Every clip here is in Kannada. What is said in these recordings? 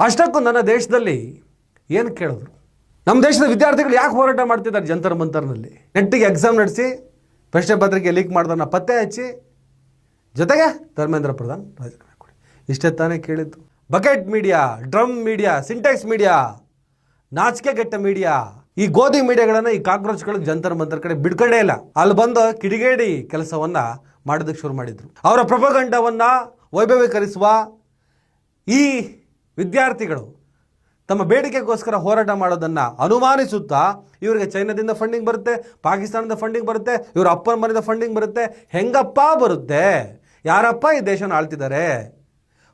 ಅಷ್ಟಕ್ಕೂ ನನ್ನ ದೇಶದಲ್ಲಿ ಏನು ಕೇಳಿದ್ರು, ನಮ್ಮ ದೇಶದ ವಿದ್ಯಾರ್ಥಿಗಳು ಯಾಕೆ ಹೋರಾಟ ಮಾಡ್ತಿದ್ದಾರೆ ಜಂತರ್ ಮಂತರ್ನಲ್ಲಿ, ನೆಟ್ಟಿಗೆ ಎಕ್ಸಾಮ್ ನಡೆಸಿ ಪ್ರಶ್ನೆ ಪತ್ರಿಕೆ ಲೀಕ್ ಮಾಡಿದನ್ನ ಪತ್ತೆ ಹಚ್ಚಿ, ಜೊತೆಗೆ ಧರ್ಮೇಂದ್ರ ಪ್ರಧಾನ್ ರಾಜೀನಾಮೆ ಕೊಡಿ. ಇಷ್ಟೇ ತಾನೇ ಕೇಳಿದ್ದು. Bucket media, drum media, Sintex media, ನಾಚಿಕೆಗೆಟ್ಟ ಮೀಡಿಯಾ, ಈ ಗೋಧಿ ಮೀಡಿಯಾಗಳನ್ನು ಈ ಕಾಕ್ರೋಚ್ಗಳು ಜಂತರ್ ಮಂತರ್ ಕಡೆ ಬಿಡ್ಕೊಂಡೇ ಇಲ್ಲ. ಅಲ್ಲಿ ಬಂದು ಕಿಡಿಗೇಡಿ ಕೆಲಸವನ್ನ ಮಾಡೋದಕ್ಕೆ ಶುರು ಮಾಡಿದ್ರು. ಅವರ ಪ್ರಪಗಂಡವನ್ನ ವೈಭವೀಕರಿಸುವ ಈ ವಿದ್ಯಾರ್ಥಿಗಳು ತಮ್ಮ ಬೇಡಿಕೆಗೋಸ್ಕರ ಹೋರಾಟ ಮಾಡೋದನ್ನು ಅನುಮಾನಿಸುತ್ತಾ ಇವರಿಗೆ ಚೈನಾದಿಂದ ಫಂಡಿಂಗ್ ಬರುತ್ತೆ, ಪಾಕಿಸ್ತಾನದ ಫಂಡಿಂಗ್ ಬರುತ್ತೆ, ಇವರ ಅಪ್ಪನ ಮನೆಯಿಂದ ಫಂಡಿಂಗ್ ಬರುತ್ತೆ. ಹೆಂಗಪ್ಪ ಬರುತ್ತೆ? ಯಾರಪ್ಪ ಈ ದೇಶನ ಆಳ್ತಿದ್ದಾರೆ?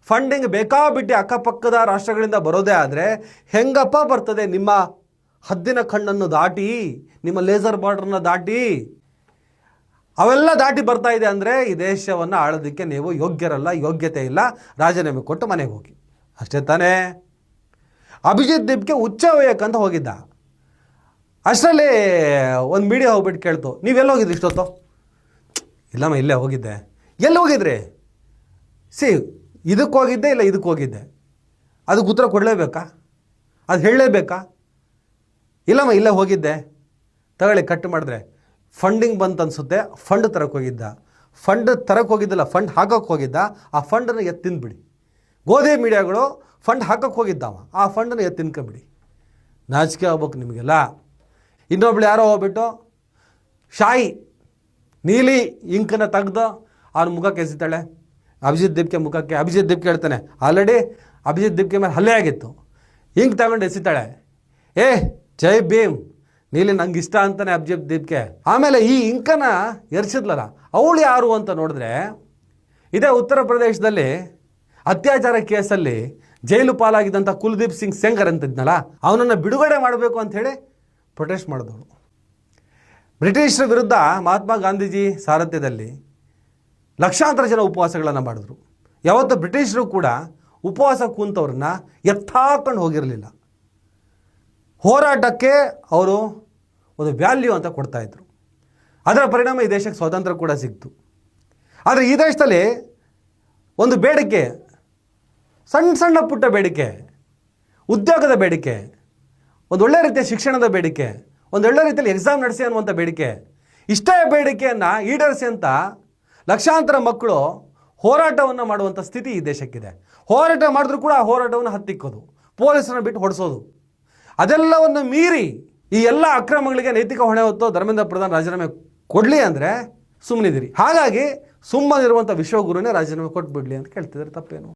ಫಂಡಿಂಗ್ ಬೇಕಾಬಿಟ್ಟು ಅಕ್ಕಪಕ್ಕದ ರಾಷ್ಟ್ರಗಳಿಂದ ಬರೋದೇ ಆದರೆ ಹೆಂಗಪ್ಪ ಬರ್ತದೆ? ನಿಮ್ಮ ಹದ್ದಿನ ಕಣ್ಣನ್ನು ದಾಟಿ, ನಿಮ್ಮ ಲೇಸರ್ ಬಾರ್ಡರ್ನ ದಾಟಿ, ಅವೆಲ್ಲ ದಾಟಿ ಬರ್ತಾ ಇದೆ ಅಂದರೆ ಈ ದೇಶವನ್ನು ಆಳೋದಕ್ಕೆ ನೀವು ಯೋಗ್ಯರಲ್ಲ, ಯೋಗ್ಯತೆ ಇಲ್ಲ, ರಾಜೀನಾಮೆ ಕೊಟ್ಟು ಮನೆಗೆ ಹೋಗಿ. ಅಷ್ಟೇ ತಾನೇ. ಅಭಿಜಿತ್ ದೀಪ್ಗೆ ಉಚ್ಚ ವಯಕ್ಕಂತ ಹೋಗಿದ್ದ. ಅಷ್ಟರಲ್ಲಿ ಒಂದು ಮೀಡಿಯಾ ಹೋಗ್ಬಿಟ್ಟು ಕೇಳ್ತು, ನೀವೆಲ್ಲ ಹೋಗಿದ್ರಿ ಇಷ್ಟೊತ್ತು? ಇಲ್ಲಮ್ಮ ಇಲ್ಲೇ ಹೋಗಿದ್ದೆ. ಎಲ್ಲಿ ಹೋಗಿದ್ರಿ? ಇದಕ್ಕೆ ಹೋಗಿದ್ದೆ, ಇಲ್ಲ ಇದಕ್ಕೆ ಹೋಗಿದ್ದೆ. ಅದಕ್ಕೆ ಉತ್ತರ ಕೊಡಲೇಬೇಕಾ? ಅದು ಹೇಳಲೇಬೇಕಾ? ಇಲ್ಲಮ್ಮ ಇಲ್ಲೇ ಹೋಗಿದ್ದೆ. ತಗೊಳ್ಳಿ, ಕಟ್ ಮಾಡಿದ್ರೆ ಫಂಡಿಂಗ್ ಬಂತು ಅನಿಸುತ್ತೆ, ಫಂಡ್ ತರಕ್ಕೆ ಹೋಗಿದ್ದ. ಫಂಡ್ ತರಕ್ಕೆ ಹೋಗಿದ್ದಿಲ್ಲ, ಫಂಡ್ ಹಾಕೋಕ್ಕೆ ಹೋಗಿದ್ದ. ಆ ಫಂಡನ್ನು ಎತ್ತಿಂದ್ಬಿಡಿ. ಗೋಧಿ ಮೀಡಿಯಾಗಳು ಫಂಡ್ ಹಾಕೋಕ್ಕೆ ಹೋಗಿದ್ದಾವ, ಆ ಫಂಡನ್ನು ಎತ್ತಿನ್ಕೊಂಬಿಡಿ. ನಾಚಿಕೆ ಆಗ್ಬೇಕು ನಿಮಗೆಲ್ಲ. ಇನ್ನೊಬ್ಳು ಯಾರೋ ಹೋಗ್ಬಿಟ್ಟು ಶಾಯಿ ನೀಲಿ ಇಂಕನ್ನು ತೆಗೆದು ಅವ್ನ ಮುಖಕ್ಕೆ ಎಸಿತಾಳೆ, ಅಭಿಜಿತ್ ದೀಪ್ಗೆ ಮುಖಕ್ಕೆ. ಅಭಿಜಿತ್ ದೀಪ್ಗೆ ಹೇಳ್ತಾನೆ, ಆಲ್ರೆಡಿ ಅಭಿಜಿತ್ ದೀಪ್ಗೆ ಮೇಲೆ ಹಲ್ಲೆ ಆಗಿತ್ತು, ಇಂಕ್ ತಗೊಂಡು ಎಸಿತಾಳೆ. ಜೈ ಭೀಮ್, ನೀಲಿ ನಂಗೆ ಇಷ್ಟ ಅಂತಾನೆ ಅಭಿಜಿತ್ ದೀಪ್ಗೆ. ಆಮೇಲೆ ಈ ಇಂಕನ್ನು ಎರ್ಸಿದ್ಲಲ್ಲ, ಅವಳು ಯಾರು ಅಂತ ನೋಡಿದ್ರೆ, ಇದೇ ಉತ್ತರ ಪ್ರದೇಶದಲ್ಲಿ ಅತ್ಯಾಚಾರ ಕೇಸಲ್ಲಿ ಜೈಲು ಪಾಲಾಗಿದ್ದಂಥ ಕುಲ್ದೀಪ್ ಸಿಂಗ್ ಸೆಂಗರ್ ಅಂತಿದ್ನಲ್ಲ, ಅವನನ್ನು ಬಿಡುಗಡೆ ಮಾಡಬೇಕು ಅಂಥೇಳಿ ಪ್ರೊಟೆಸ್ಟ್ ಮಾಡಿದವಳು. ಬ್ರಿಟಿಷರ ವಿರುದ್ಧ ಮಹಾತ್ಮ ಗಾಂಧೀಜಿ ಸಾರಥ್ಯದಲ್ಲಿ ಲಕ್ಷಾಂತರ ಜನ ಉಪವಾಸಗಳನ್ನು ಮಾಡಿದ್ರು. ಯಾವತ್ತು ಬ್ರಿಟಿಷರು ಕೂಡ ಉಪವಾಸ ಕೂತವ್ರನ್ನ ಎತ್ತಾಕೊಂಡು ಹೋಗಿರಲಿಲ್ಲ. ಹೋರಾಟಕ್ಕೆ ಅವರು ಒಂದು ವ್ಯಾಲ್ಯೂ ಅಂತ ಕೊಡ್ತಾಯಿದ್ರು. ಅದರ ಪರಿಣಾಮ ಈ ದೇಶಕ್ಕೆ ಸ್ವಾತಂತ್ರ್ಯ ಕೂಡ ಸಿಕ್ತು. ಆದರೆ ಈ ದೇಶದಲ್ಲಿ ಒಂದು ಬೇಡಿಕೆ, ಸಣ್ಣ ಸಣ್ಣ ಪುಟ್ಟ ಬೇಡಿಕೆ, ಉದ್ಯೋಗದ ಬೇಡಿಕೆ, ಒಂದು ಒಳ್ಳೆ ರೀತಿಯ ಶಿಕ್ಷಣದ ಬೇಡಿಕೆ, ಒಂದು ಒಳ್ಳೆ ರೀತಿಯಲ್ಲಿ ಎಕ್ಸಾಮ್ ನಡೆಸಿ ಅನ್ನುವಂಥ ಬೇಡಿಕೆ, ಇಷ್ಟೇ ಬೇಡಿಕೆಯನ್ನು ಈಡೇರಿಸಿ ಅಂತ ಲಕ್ಷಾಂತರ ಮಕ್ಕಳು ಹೋರಾಟವನ್ನು ಮಾಡುವಂಥ ಸ್ಥಿತಿ ಈ ದೇಶಕ್ಕಿದೆ. ಹೋರಾಟ ಮಾಡಿದ್ರೂ ಕೂಡ ಆ ಹೋರಾಟವನ್ನು ಹತ್ತಿಕ್ಕೋದು, ಪೊಲೀಸರನ್ನು ಬಿಟ್ಟು ಹೊಡೆಸೋದು, ಅದೆಲ್ಲವನ್ನು ಮೀರಿ ಈ ಎಲ್ಲ ಅಕ್ರಮಗಳಿಗೆ ನೈತಿಕ ಹೊಣೆ ಹೊತ್ತು ಧರ್ಮೇಂದ್ರ ಪ್ರಧಾನ್ ರಾಜೀನಾಮೆ ಕೊಡಲಿ ಅಂದರೆ ಸುಮ್ಮನಿದ್ದೀರಿ. ಹಾಗಾಗಿ ಸುಮ್ಮನಿರುವಂಥ ವಿಶ್ವಗುರುನೇ ರಾಜೀನಾಮೆ ಕೊಟ್ಬಿಡ್ಲಿ ಅಂತ ಕೇಳ್ತಿದ್ದಾರೆ. ತಪ್ಪೇನು?